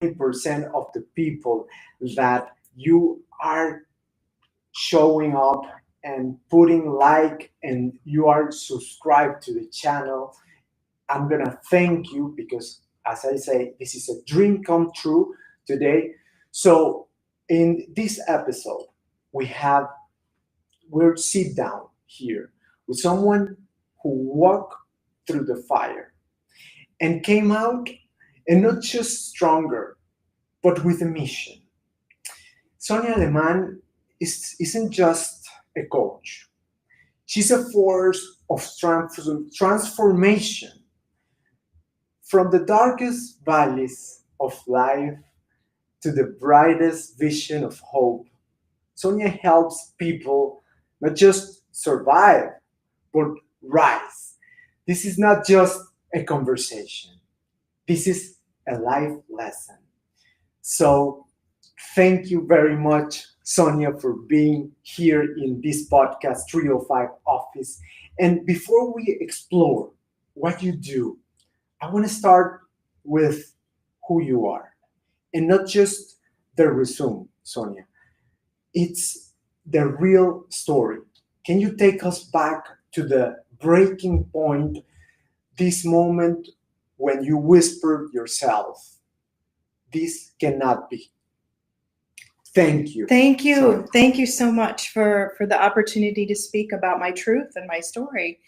90% of the people that you are showing up and putting like and you are subscribed to the channel. I'm gonna thank you because, as I say, this is a dream come true today. So, in this episode, we have we'll sit down here with someone who walked through the fire and came out, and not just stronger, but with a mission. Sonia Aleman isn't just a coach. She's a force of transformation from the darkest valleys of life to the brightest vision of hope. Sonia helps people not just survive, but rise. This is not just a conversation, this is a life lesson. So, thank you very much, Sonia, for being here in this podcast 305 office. And before we explore what you do, I want to start with who you are and not just the resume, Sonia. It's the real story. Can you take us back to the breaking point, this moment when you whispered yourself, this cannot be? Thank you. Thank Sonia. you. Thank you so much for the opportunity to speak about my truth and my story.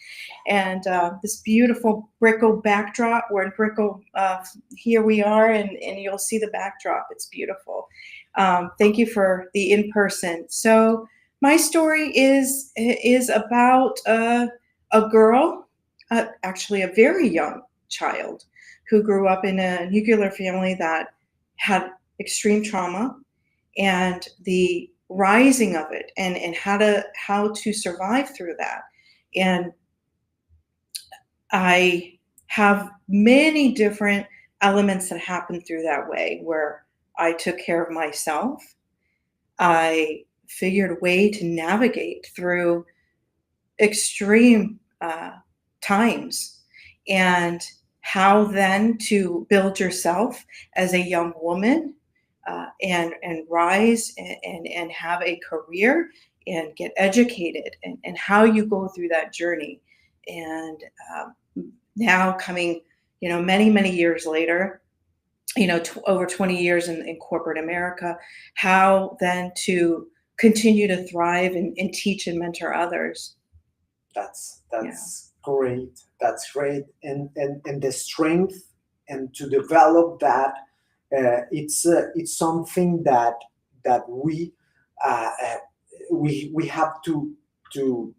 And this beautiful Brickell backdrop. We're in Brickell. Here we are, and you'll see the backdrop. It's beautiful. Thank you for the in-person. So my story is about a girl, actually a very young child, who grew up in a nuclear family that had extreme trauma and the rising of it, and how to survive through that. And I have many different elements that happen through that way, where I took care of myself. I figured a way to navigate through extreme times, and how then to build yourself as a young woman, and rise, and have a career and get educated, and how you go through that journey. And now coming, many years later, over 20 years in corporate America, how then to continue to thrive, and teach and mentor others. That's great. That's great. And the strength and to develop that, it's something that we have to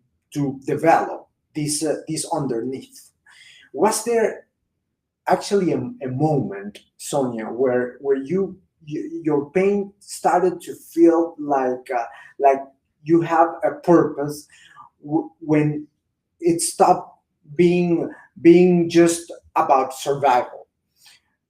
develop this underneath. Was there actually a moment, Sonia, where your pain started to feel like you have a purpose, when it stopped being just about survival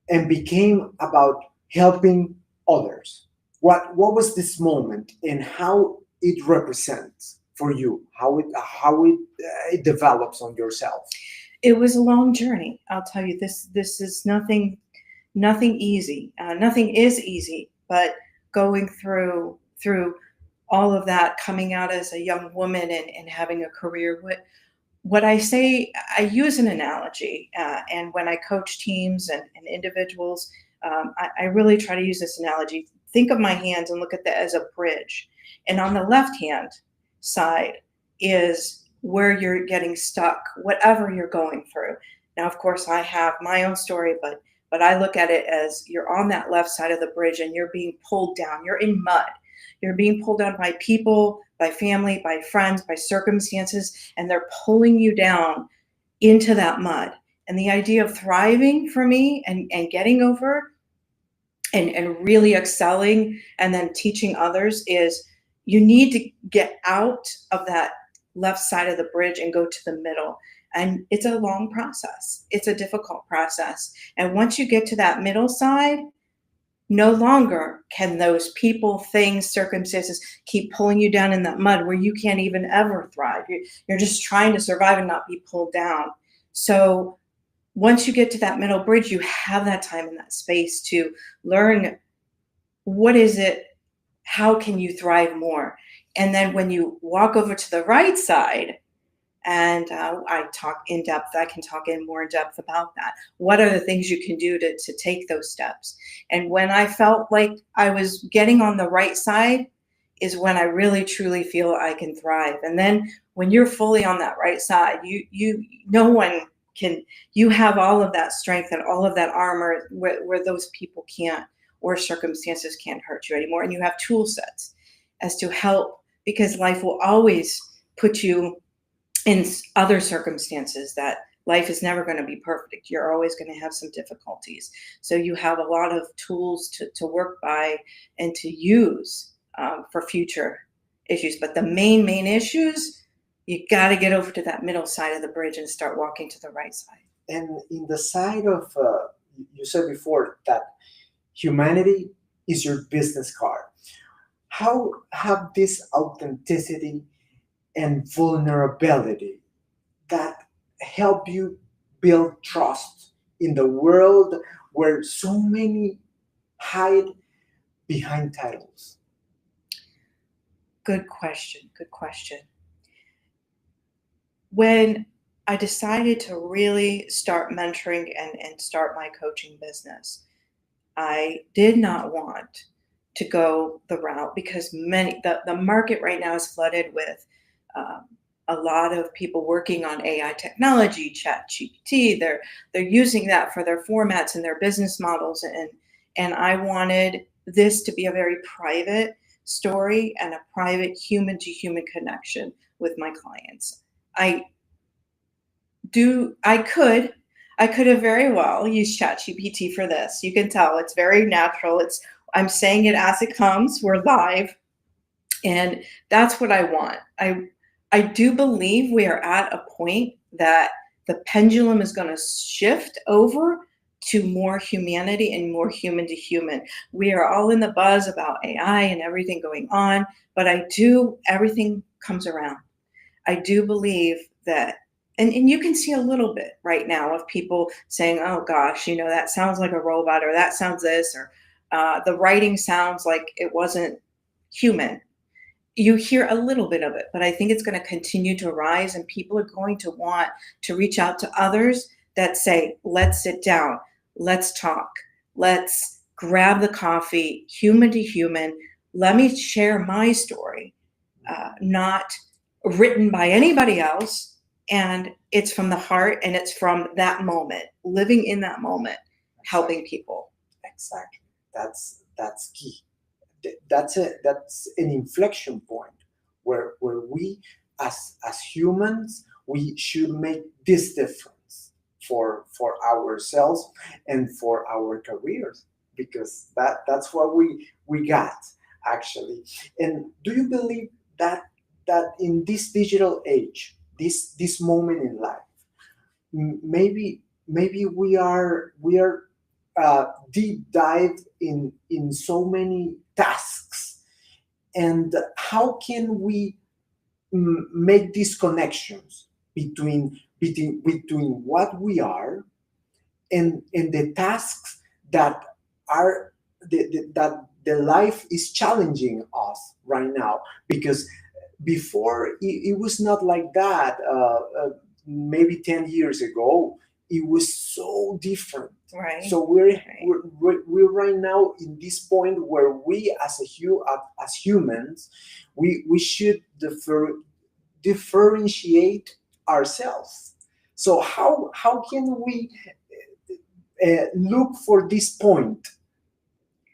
and became about helping others? What was this moment, and how it represents for you, how it develops on yourself? It was a long journey. I'll tell you, this is nothing easy. Nothing is easy, but going through all of that, coming out as a young woman, and having a career. What I say, I use an analogy, and when I coach teams and individuals, I really try to use this analogy. Think of my hands and look at that as a bridge, and on the left hand side is where you're getting stuck, whatever you're going through. Now, of course, I have my own story, but I look at it as you're on that left side of the bridge, and you're being pulled down. You're in mud. You're being pulled down by people, by family, by friends, by circumstances, and they're pulling you down into that mud. And the idea of thriving for me, and getting over, and really excelling, and then teaching others, is you need to get out of that left side of the bridge and go to the middle. And it's a long process. It's a difficult process. And once you get to that middle side, no longer can those people, things, circumstances keep pulling you down in that mud where you can't even ever thrive. You're just trying to survive and not be pulled down. So once you get to that middle bridge, you have that time and that space to learn what is it, how can you thrive more? And then when you walk over to the right side, and I talk in depth, I can talk in more depth about that. What are the things you can do to take those steps? And when I felt like I was getting on the right side, is when I really truly feel I can thrive. And then when you're fully on that right side, no one can, you have all of that strength and all of that armor where those people can't, or circumstances can't hurt you anymore. And you have tool sets as to help, because life will always put you in other circumstances that life is never going to be perfect. You're always going to have some difficulties. So you have a lot of tools to work by and to use for future issues. But the main issues, you got to get over to that middle side of the bridge and start walking to the right side. And in the side of, you said before that humanity is your business card. How have this authenticity and vulnerability that help you build trust in the world where so many hide behind titles? Good question. Good question. When I decided to really start mentoring and start my coaching business, I did not want to go the route, because the market right now is flooded with a lot of people working on AI technology, ChatGPT. They're using that for their formats and their business models, and I wanted this to be a very private story and a private human to human connection with my clients. I could have very well used ChatGPT for this. You can tell it's very natural. I'm saying it as it comes. We're live, and that's what I want. I do believe we are at a point that the pendulum is going to shift over to more humanity and more human to human. We are all in the buzz about AI and everything going on, but everything comes around. I do believe that, and you can see a little bit right now of people saying, oh gosh, that sounds like a robot, or that sounds this, or the writing sounds like it wasn't human. You hear a little bit of it, but I think it's going to continue to rise, and people are going to want to reach out to others that say, let's sit down, let's talk, let's grab the coffee, human to human. Let me share my story, not written by anybody else. And it's from the heart, and it's from that moment, living in that moment, helping people. Exactly. That's key. That's an inflection point where we as humans, we should make this difference for ourselves and for our careers, because that's what we got actually. And do you believe that in this digital age, this moment in life, maybe we are deep dive in so many tasks, and how can we make these connections between what we are and the tasks that are that the life is challenging us right now, because before it was not like that. Maybe 10 years ago it was so different. Right. So we're right now in this point where we as humans, we should differentiate ourselves. So how can we look for this point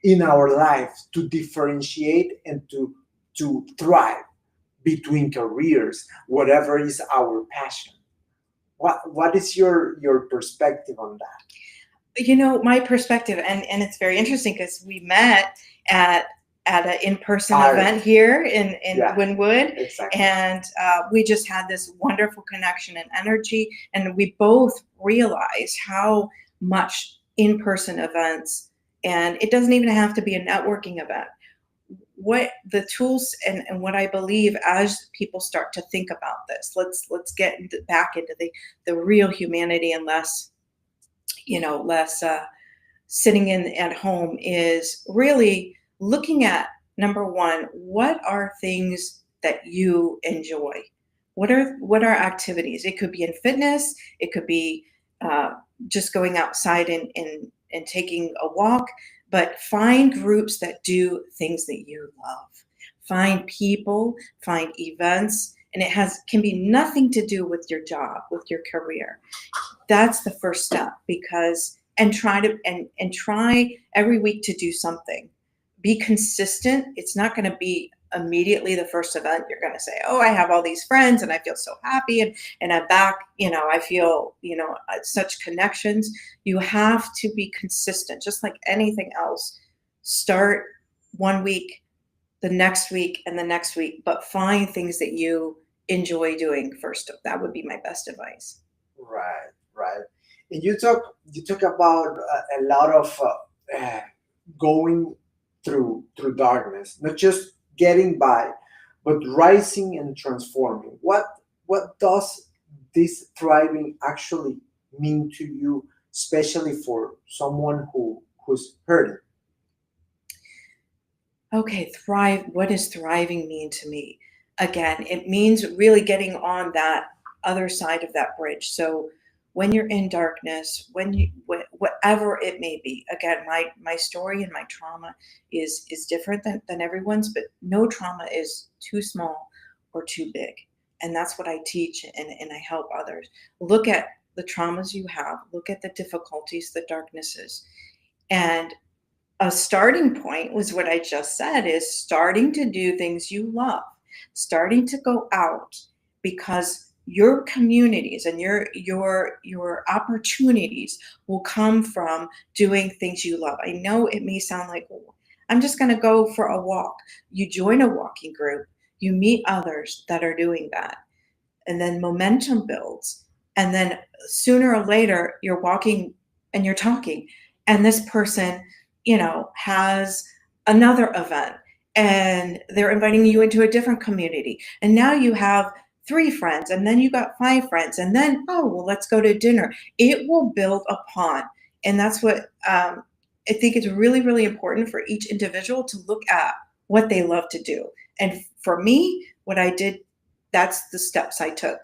in our life to differentiate and to thrive between careers, whatever is our passion? What is your perspective on that? My perspective, and it's very interesting because we met at an in-person event here in Wynwood. Exactly. And we just had this wonderful connection and energy, and we both realized how much in-person events, and it doesn't even have to be a networking event, what the tools and what I believe as people start to think about this, let's get back into the real humanity and less less sitting in at home, is really looking at, number one, what are things that you enjoy? What are activities? It could be in fitness. It could be uh, just going outside and taking a walk. But find groups that do things that you love. Find people, find events, and it can be nothing to do with your job, with your career. That's the first step, because and try every week to do something. Be consistent. It's not going to be immediately the first event you're going to say, oh, I have all these friends and I feel so happy, and I'm back, I feel, such connections. You have to be consistent, just like anything else. Start one week, the next week, and the next week, but find things that you enjoy doing first. That would be my best advice. Right, right. And you talk about a lot of going through darkness, not just getting by, but rising and transforming. What does this thriving actually mean to you, especially for someone who's hurting? Okay, thrive. What does thriving mean to me? Again, it means really getting on that other side of that bridge. So when you're in darkness, whatever it may be, again, my story and my trauma is different than everyone's, but no trauma is too small or too big. And that's what I teach, and I help others. Look at the traumas you have, look at the difficulties, the darknesses, and a starting point was what I just said, is starting to do things you love, starting to go out, because your communities and your opportunities will come from doing things you love. I know it may sound like, "Oh, I'm just going to go for a walk." You join a walking group, you meet others that are doing that, and then momentum builds, and then sooner or later you're walking and you're talking, and this person has another event, and they're inviting you into a different community, and now you have three friends, and then you got five friends, and then, oh, well, let's go to dinner. It will build upon. And that's what I think it's really, really important for each individual to look at what they love to do. And for me, what I did, that's the steps I took.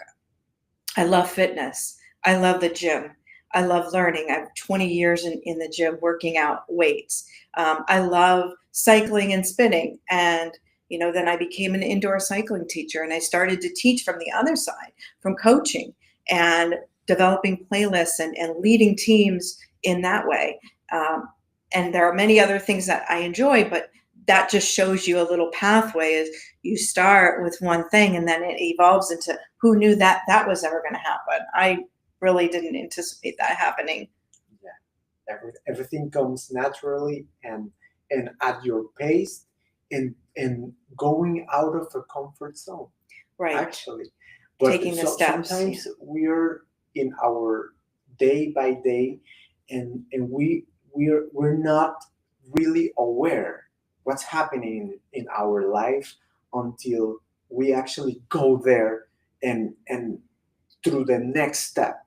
I love fitness. I love the gym. I love learning. I have 20 years in the gym working out weights. I love cycling and spinning. And, then I became an indoor cycling teacher, and I started to teach from the other side, from coaching and developing playlists and leading teams in that way. Um, and there are many other things that I enjoy, but that just shows you a little pathway. Is you start with one thing, and then it evolves into, who knew that was ever going to happen. I really didn't anticipate that happening. Yeah, everything comes naturally and at your pace, and going out of a comfort zone, Right. actually. But Taking the so steps. Yeah. sometimes we're in our day by day, and we're not really aware what's happening in our life until we actually go there, and through the next step,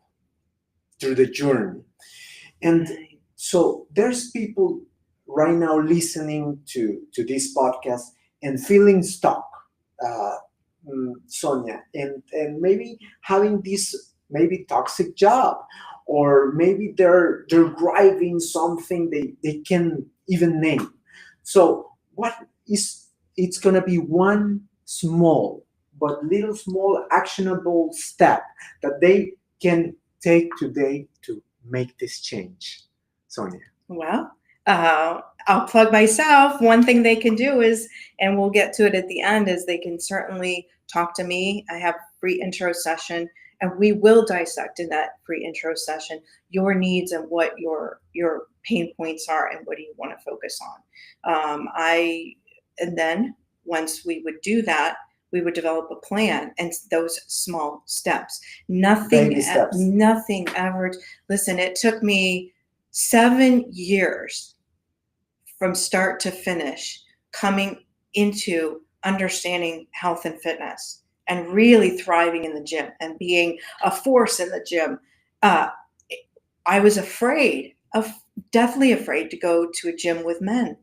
through the journey. And Right. so there's people right now listening to this podcast and feeling stuck, uh, Sonia, and maybe having this maybe toxic job, or maybe they're driving something they can even name. So what is, it's gonna be one small but little small actionable step that they can take today to make this change, Sonia? Well, I'll plug myself. One thing they can do is, and we'll get to it at the end, is they can certainly talk to me. I have free intro session, and we will dissect in that free intro session your needs and what your pain points are and what do you want to focus on. And then once we would do that, we would develop a plan and those small steps. Baby steps. Nothing ever. Listen, it took me 7 years from start to finish coming into understanding health and fitness and really thriving in the gym and being a force in the gym. Uh, I was definitely afraid to go to a gym with men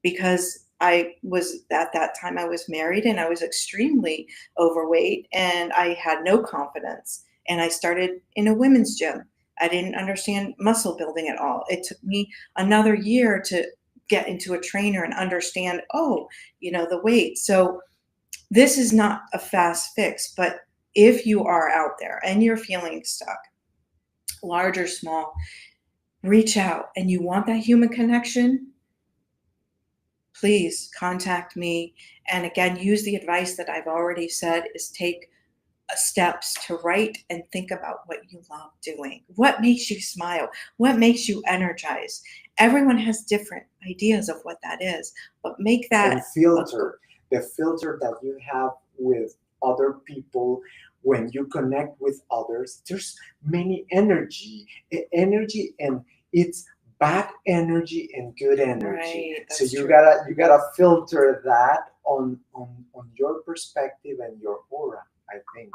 because I was at that time I was married and I was extremely overweight and I had no confidence. And I started in a women's gym. I didn't understand muscle building at all. It took me another year to get into a trainer and understand, oh, the weight. So this is not a fast fix, but if you are out there and you're feeling stuck, large or small, reach out and you want that human connection, please contact me. And again, use the advice that I've already said is take steps to write and think about what you love doing. What makes you smile? What makes you energize? Everyone has different ideas of what that is, but make And that the filter that you have with other people when you connect with others. There's many energy, and it's bad energy and good energy. right. So That's you true. gotta filter that on your perspective and your aura, I think.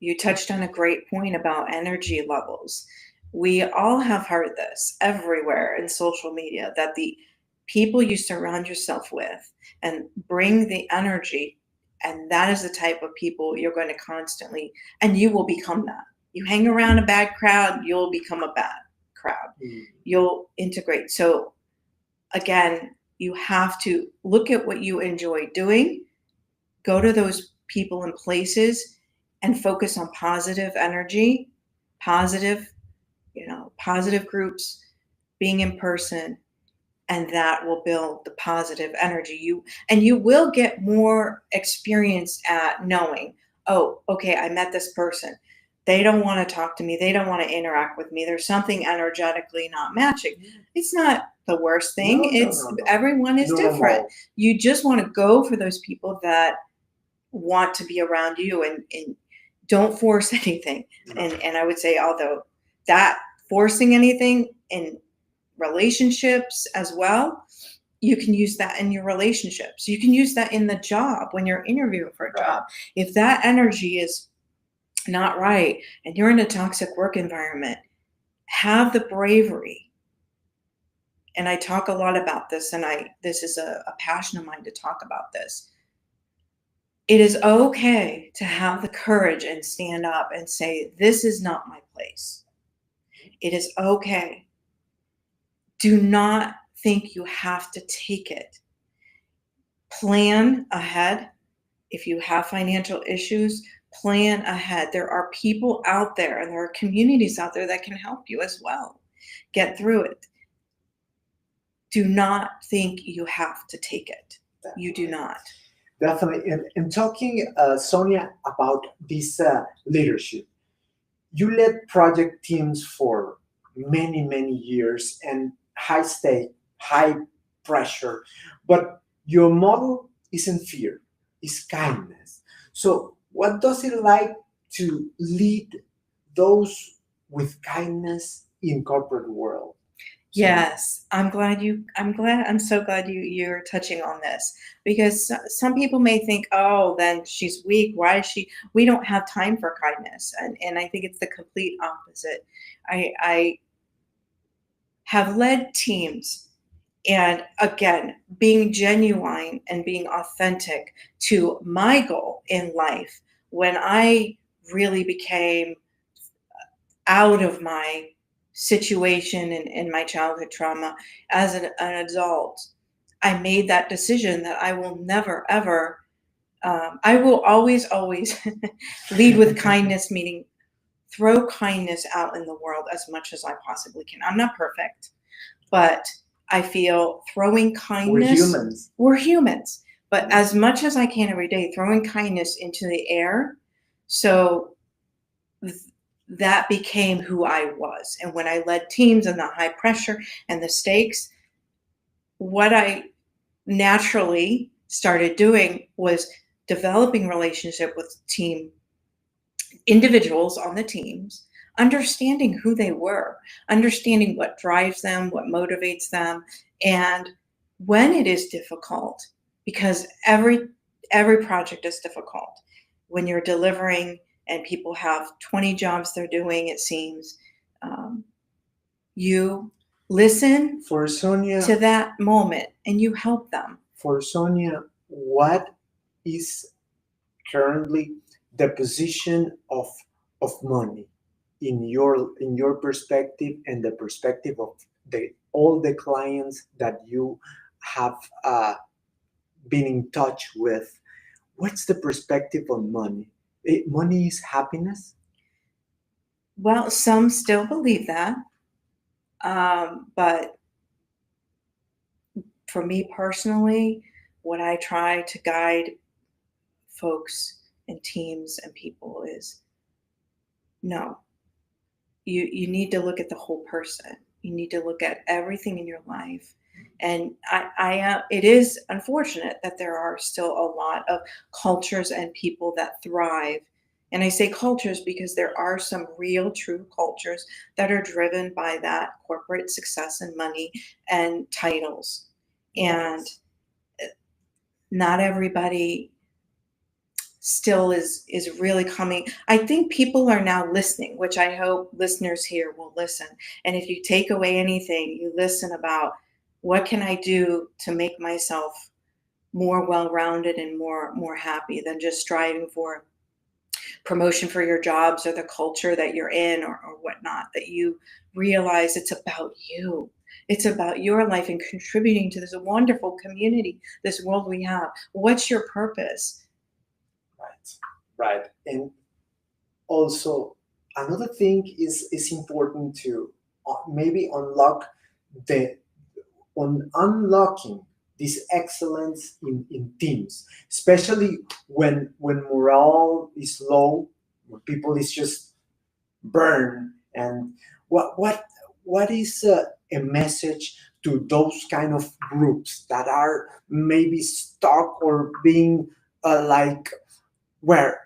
You touched on a great point about energy levels. We all have heard this everywhere in social media that the people you surround yourself with and bring the energy, and that is the type of people you're going to constantly, and you will become that. You hang around a bad crowd, you'll become a bad crowd. Mm. You'll integrate. So, again, you have to look at what you enjoy doing, go to those people and places and focus on positive energy, positive, positive groups, being in person, and that will build the positive energy. You will get more experience at knowing, oh, okay, I met this person. They don't want to talk to me. They don't want to interact with me. There's something energetically not matching. It's not the worst thing. No, no, It's no, no. everyone is different. Normal. You just want to go for those people that want to be around you and don't force anything. No. And I would say, although that forcing anything in relationships as well, you can use that in your relationships. You can use that in the job when you're interviewing for a Right. job. If that energy is not right and you're in a toxic work environment, have the bravery. And I talk a lot about this, and this is a passion of mine to talk about this. It is okay to have the courage and stand up and say, this is not my place. It is okay. Do not think you have to take it. Plan ahead. If you have financial issues, plan ahead. There are people out there and there are communities out there that can help you as well. Get through it. Do not think you have to take it. You do not. Definitely. And talking, Sonia, about this leadership, you led project teams for many, many years and high stake, high pressure, but your model isn't fear, it's kindness. So, what does it like to lead those with kindness in corporate world? Yes, I'm so glad you're touching on this because some people may think, oh, then she's weak. Why is she? We don't have time for kindness, and I think it's the complete opposite. I have led teams, and again, being genuine and being authentic to my goal in life when I really became out of my situation and my childhood trauma as an adult, I made that decision that I will never, ever, I will always lead with kindness, meaning throw kindness out in the world as much as I possibly can. I'm not perfect, but I feel throwing We're kindness, humans. we're humans, but as much as I can every day, throwing kindness into the air. So that became who I was. And when I led teams and the high pressure and the stakes, what I naturally started doing was developing relationship with team individuals on the teams, understanding who they were, understanding what drives them, what motivates them, and when it is difficult, because every project is difficult. When you're delivering and people have 20 jobs they're doing, it seems, um, You listen For Sonia, to that moment and you help them. for Sonia, what is currently the position of money in your perspective and the perspective of the all the clients that you have been in touch with? What's the perspective on money? Money is happiness. Well, some still believe that. But for me personally, what I try to guide folks and teams and people is no, you need to look at the whole person. You need to look at everything in your life. And it is unfortunate that there are still a lot of cultures and people that thrive. And I say cultures because there are some real, true cultures that are driven by that corporate success and money and titles. And not everybody still is really coming. I think people are now listening, which I hope listeners here will listen. And if you take away anything, you listen about what can I do to make myself more well-rounded and more happy than just striving for promotion for your jobs or the culture that you're in or whatnot, that you realize it's about you. It's about your life and contributing to this wonderful community, this world we have. What's your purpose? Right, right. And also another thing is important to maybe the unlocking this excellence in teams, especially when morale is low, when people is just burned. And what is a message to those kind of groups that are maybe stuck or being like where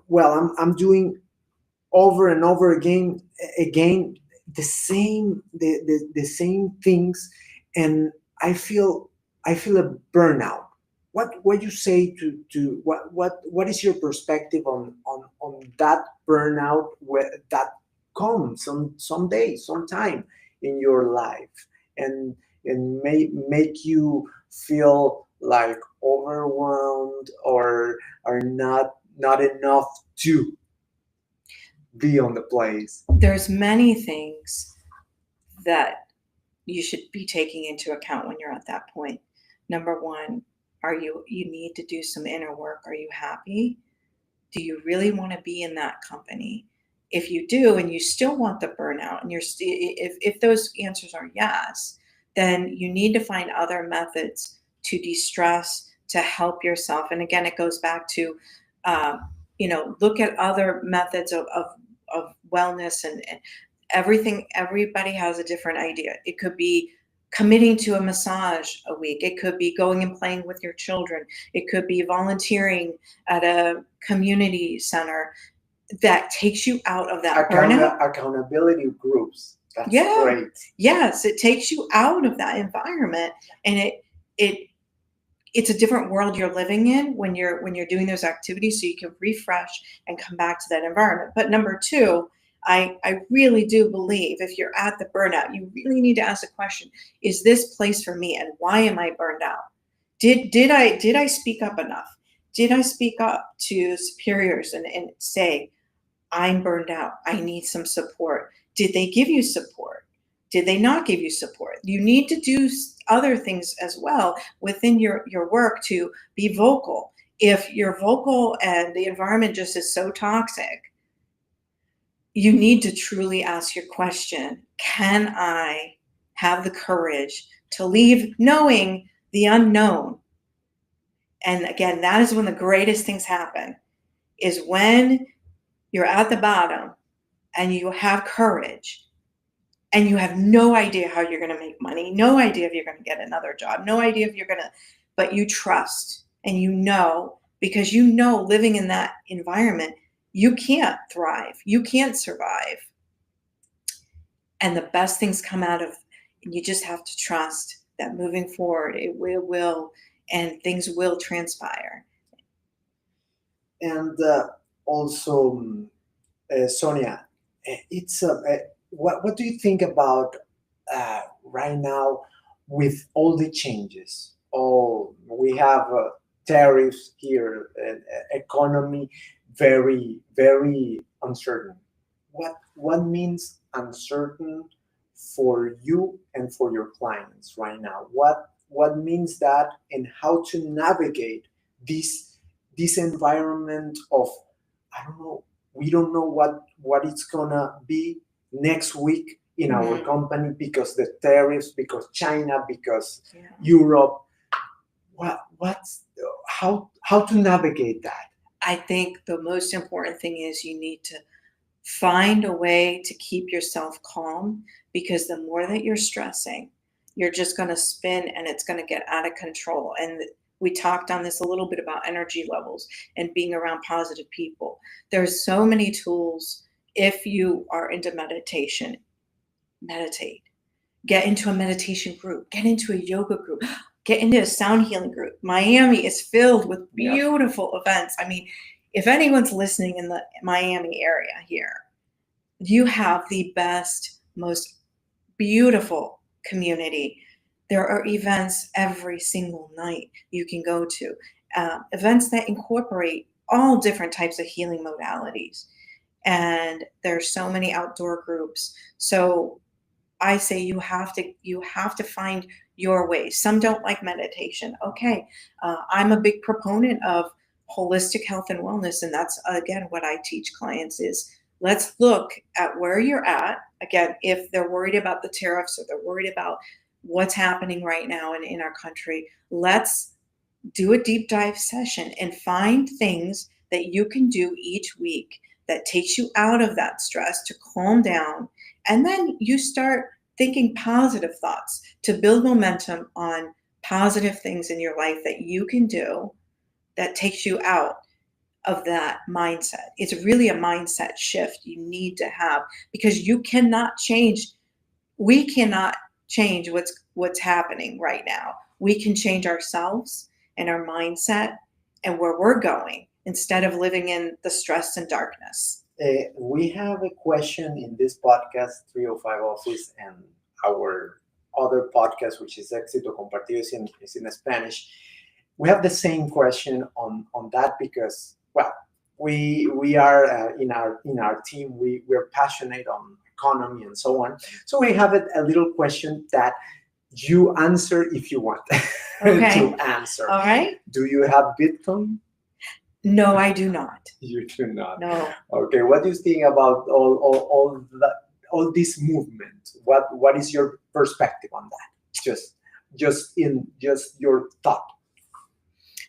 well I'm doing over and over again the same things, and I feel a burnout. What you say to what is your perspective on that burnout where that comes some day sometime in your life, and may make you feel like overwhelmed or are not enough to be on the place. There's many things that you should be taking into account when you're at that point. Number one, you need to do some inner work. Are you happy? Do you really want to be in that company? If you do, and you still want the burnout, and if those answers are yes, then you need to find other methods to de-stress, to help yourself. And again, it goes back to, look at other methods of wellness and everything. Everybody has a different idea. It could be committing to a massage a week. It could be going and playing with your children. It could be volunteering at a community center that takes you out of that burnout. Accountability groups. That's Yeah. great. Yes, it takes you out of that environment, and it's a different world you're living in when you're doing those activities, so you can refresh and come back to that environment. But number two, I really do believe if you're at the burnout, you really need to ask the question, is this place for me, and why am I burned out? Did I speak up enough? Did I speak up to superiors and say, I'm burned out, I need some support? Did they give you support? Did they not give you support? You need to do other things as well within your work to be vocal. If you're vocal and the environment just is so toxic, you need to truly ask your question, can I have the courage to leave knowing the unknown? And again, that is when the greatest things happen, is when you're at the bottom and you have courage and you have no idea how you're going to make money, no idea if you're going to get another job, no idea if you're going to, but you trust and you know, because you know living in that environment, you can't thrive, you can't survive. And the best things come out of, and you just have to trust that moving forward, it will and things will transpire. And also, Sonia, it's what do you think about right now with all the changes? Oh, we have tariffs here, economy very uncertain. What means uncertain for you and for your clients right now? What means that, and how to navigate this environment of, I don't know, we don't know what it's gonna be next week in our Mhm. company, because the tariffs, because China, because Yeah. Europe. What's how to navigate that? I think the most important thing is you need to find a way to keep yourself calm, because the more that you're stressing, you're just going to spin and it's going to get out of control. And we talked on this a little bit about energy levels and being around positive people. There's so many tools. If you are into meditation, meditate. Get into a meditation group, get into a yoga group, get into a sound healing group. Miami is filled with Yeah. beautiful events. I mean, if anyone's listening in the Miami area here, you have the best, most beautiful community. There are events every single night you can go to, events that incorporate all different types of healing modalities. And there's so many outdoor groups. So I say you have to find your way. Some don't like meditation. Okay, I'm a big proponent of holistic health and wellness, and that's again what I teach clients is let's look at where you're at. Again, if they're worried about the tariffs or they're worried about what's happening right now in our country, let's do a deep dive session and find things that you can do each week that takes you out of that stress to calm down. And then you start thinking positive thoughts to build momentum on positive things in your life that you can do that takes you out of that mindset. It's really a mindset shift you need to have, because you cannot change, we cannot change what's happening right now. We can change ourselves and our mindset and where we're going instead of living in the stress and darkness. We have a question in this podcast, 305 Office, and our other podcast, which is Éxito Compartido, is in Spanish. We have the same question on that because, well, we are in our team, we're passionate on economy and so on. So we have a little question that you answer if you want Okay. to answer. All right. Do you have Bitcoin? No, I do not. You do not. No. Okay, what do you think about all this movement? What is your perspective on that? Just your thought.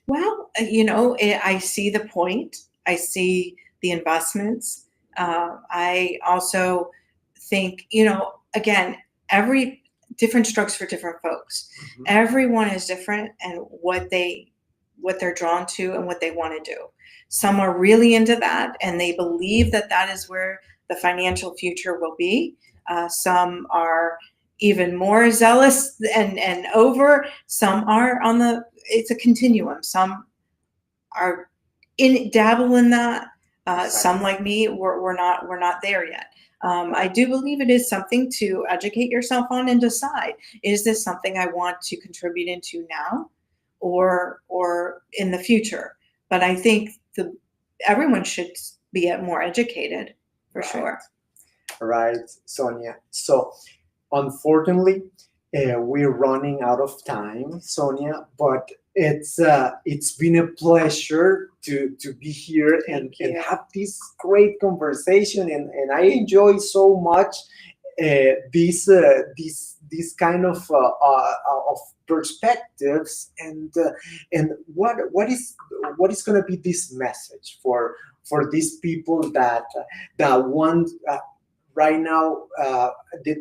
Well, I see the point. I see the investments. I also think, again, every different strokes for different folks. Mhm. Everyone is different and what they're drawn to and what they want to do. Some are really into that and they believe that that is where the financial future will be. Some are even more zealous and over. Some are on the, it's a continuum. Some are in dabble in that. Some like me, we're not there yet. I do believe it is something to educate yourself on and decide: is this something I want to contribute into now, or in the future? But I think everyone should be more educated for Right. sure. Right, Sonia. So unfortunately, we're running out of time, Sonia. But it's been a pleasure to be here and Thank you. have this great conversation, and I enjoy so much this kind of perspectives, and what is going to be this message for these people that want right now,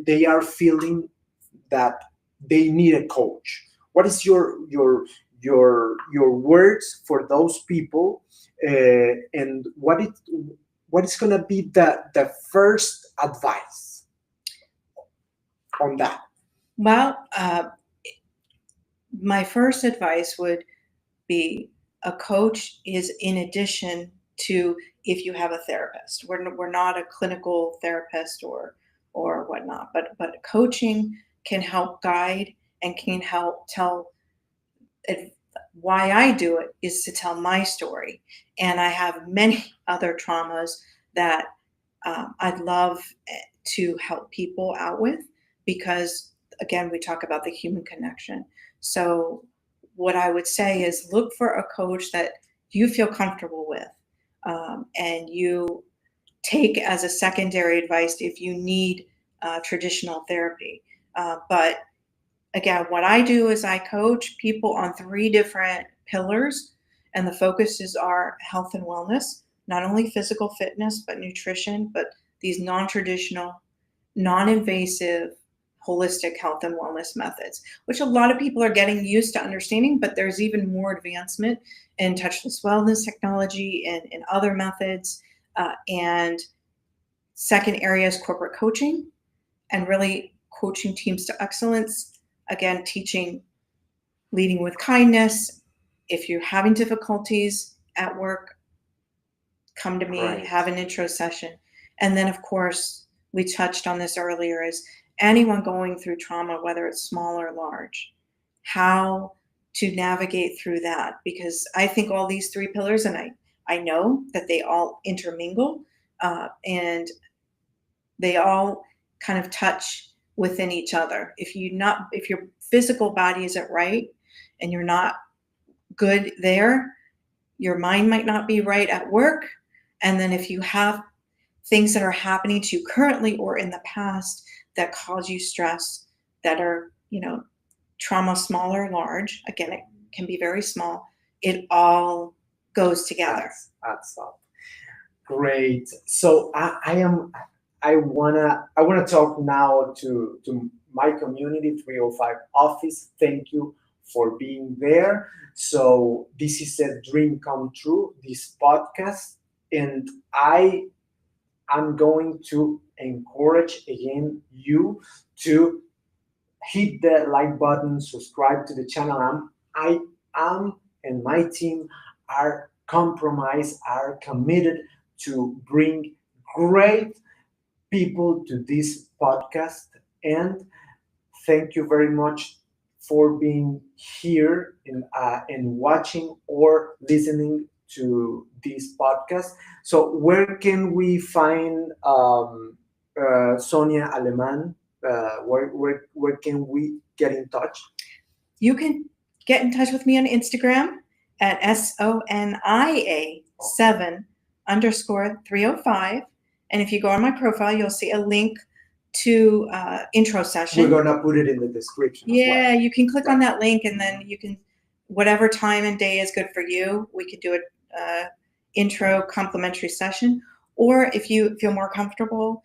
they are feeling that they need a coach. What is your words for those people, and what is going to be the first advice on that? Well, my first advice would be a coach is in addition to if you have a therapist. We're not a clinical therapist or whatnot. But coaching can help guide and can help tell it. Why I do it is to tell my story, and I have many other traumas that I'd love to help people out with, because again, we talk about the human connection. So what I would say is look for a coach that you feel comfortable with, and you take as a secondary advice if you need traditional therapy. But again, what I do is I coach people on three different pillars, and the focuses are health and wellness, not only physical fitness, but nutrition, but these non traditional, non invasive, holistic health and wellness methods, which a lot of people are getting used to understanding, but there's even more advancement in touchless wellness technology and in other methods. And second area is corporate coaching, and really coaching teams to excellence. Again, teaching leading with kindness. If you're having difficulties at work, come to me, Right. have an intro session. And then, of course, we touched on this earlier, is anyone going through trauma, whether it's small or large, how to navigate through that. Because I think all these three pillars, and I know that they all intermingle, and they all kind of touch within each other. If your physical body isn't right and you're not good there, your mind might not be right at work. And then if you have things that are happening to you currently or in the past that cause you stress, that are, trauma, small or large, again, it can be very small, it all goes together. Adds up. Great. So I wanna talk now to my community 305 office. Thank you for being there. So this is a dream come true, this podcast, and I'm going to encourage again you to hit the like button, subscribe to the channel. I am and my team are compromised, are committed to bring great people to this podcast. And thank you very much for being here and watching or listening to this podcast. So where can we find Sonia Aleman? Where can we get in touch? You can get in touch with me on Instagram at SONIA7_305. And if you go on my profile, you'll see a link to intro session. We're gonna put it in the description. Yeah, you can click on that link, and then you can, whatever time and day is good for you, we could do an intro complimentary session. Or if you feel more comfortable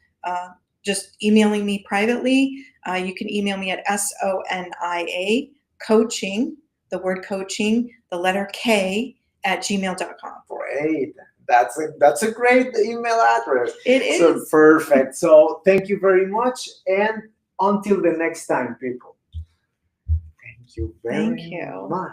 just emailing me privately, you can email me at SONIA coaching, the word coaching, the letter K, at gmail.com. Great. That's a great email address. It is. So perfect. So thank you very much, and until the next time, people. Thank you very Thank you. much.